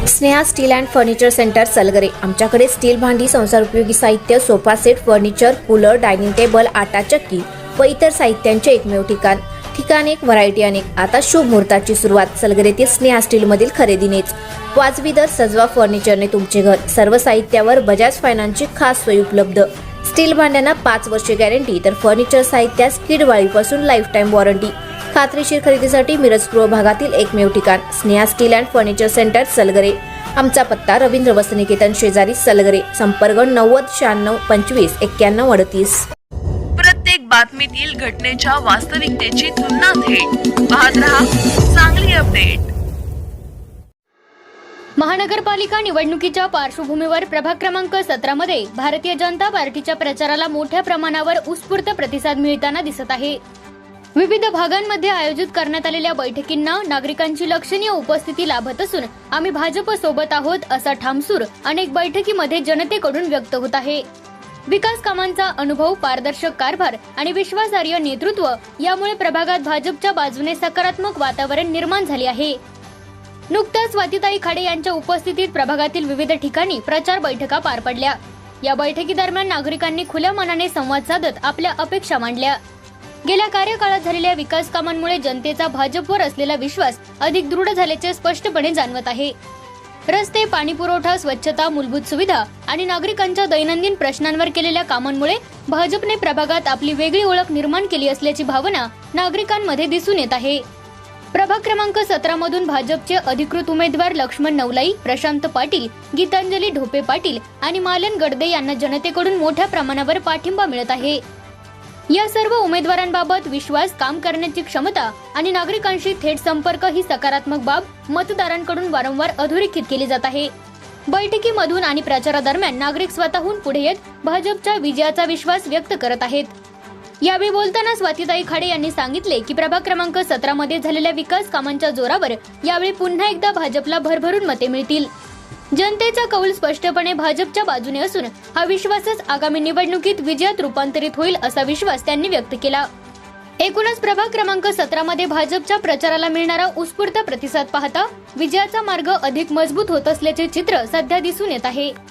Sneha steel and furniture centre Salgare. आमच्याकडे steel भांडी, संसार उपयोगी साहित्य, sofa set, furniture, cooler, dining table, आटा चक्की व इतर साहित्यांचे एकमेव ठिकाण एक, व्हरायटी अनेक। आता शुभ मुहूर्ताची सुरुवात सलगरेतील स्नेहा स्टील मधील खरेदीनेच। वाजवी दर, सजवा फर्निचरने तुमचे घर। सर्व साहित्यावर बजाज फायनान्सची खास सोय उपलब्ध। स्टील भांड्यांना 5 वर्षे गॅरंटी, तर फर्निचर साहित्यास कीडवाळीपासून लाईफ टाइम वॉरंटी। खात्रीशीर खरेदीसाठी मिरज पूर्व भागातील एकमेव ठिकाण Sneha steel and furniture centre Salgare. आमचा पत्ता रवींद्र वस्त्रनिकेतन शेजारी सलगरे। संपर्क 90 96 25 91 38। प्रत्येक बातमीतील घटनेच्या वास्तविकतेची तुलना थेट पाहत रहा चांगली अपडेट। महानगरपालिका निवडणुकीच्या पार्श्वभूमीवर प्रभाग क्रमांक 17 मध्ये भारतीय जनता पार्टीच्या प्रचाराला मोठ्या प्रमाणावर उत्स्फूर्त प्रतिसाद मिळताना दिसत आहे। विविध भागांमध्ये आयोजित करण्यात आलेल्या बैठकींना नागरिकांची लक्षणीय उपस्थिती लाभत असून आम्ही भाजप सोबत आहोत असा ठामसूर अनेक बैठकीमध्ये जनतेकडून व्यक्त होत आहे। विकास कामांचा अनुभव, पारदर्शक कारभार आणि विश्वासार्ह नेतृत्व यामुळे प्रभागात भाजपच्या बाजूने सकारात्मक वातावरण निर्माण झाले आहे। नुकत्याच स्वातीताई खाडे यांच्या उपस्थितीत प्रभागातील विविध ठिकाणी प्रचार बैठका पार पडल्या। या बैठकीदरम्यान नागरिकांनी खुल्या मनाने संवाद साधत आपल्या अपेक्षा मांडल्या। गेल्या कार्यकाळात झालेल्या विकास कामांमुळे जनतेचा भाजपवर असलेला विश्वास अधिक दृढ झाल्याचे स्पष्टपणे जाणवत आहे। रस्ते, पाणी पुरवठा, स्वच्छता, मूलभूत सुविधा आणि नागरिकांच्या दैनंदिन प्रश्नांवर केलेल्या कामांमुळे भाजपने प्रभागात आपली वेगळी ओळख निर्माण केली असल्याची भावना नागरिकांमध्ये दिसून येत आहे। प्रभाग क्रमांक 17 मधून भाजपचे अधिकृत उमेदवार लक्ष्मण नवलाई, प्रशांत पाटील, गीतांजली ढोपे पाटील आणि मालन गडदे यांना जनतेकडून मोठ्या प्रमाणावर पाठिंबा मिळत आहे। या सर्व उमेदवारांबाबत विश्वास, काम करण्याची क्षमता आणि नागरिकांशी थेट संपर्क ही सकारात्मक बाब मतदारांकडून वारंवार अधोरेखित केली जात आहे। बैठकीमधून आणि प्रचारादरम्यान नागरिक स्वतःहून पुढे येत भाजपच्या विजयाचा विश्वास व्यक्त करत आहेत। यावेळी बोलताना स्वातीताई खाडे यांनी सांगितले की प्रभाग क्रमांक 17 मध्ये झालेल्या विकास कामांच्या जोरावर यावेळी पुन्हा एकदा भाजपला भरभरून मते मिळतील। जनतेचा कौल स्पष्टपणे भाजपच्या बाजूने असून हा विश्वासच आगामी निवडणुकीत विजयात रूपांतरित होईल असा विश्वास त्यांनी व्यक्त केला। एकूणच प्रभाग क्रमांक 17 मध्ये भाजपच्या प्रचाराला मिळणारा उत्स्फूर्त प्रतिसाद पाहता विजयाचा मार्ग अधिक मजबूत होत असल्याचे चित्र सध्या दिसून येत आहे।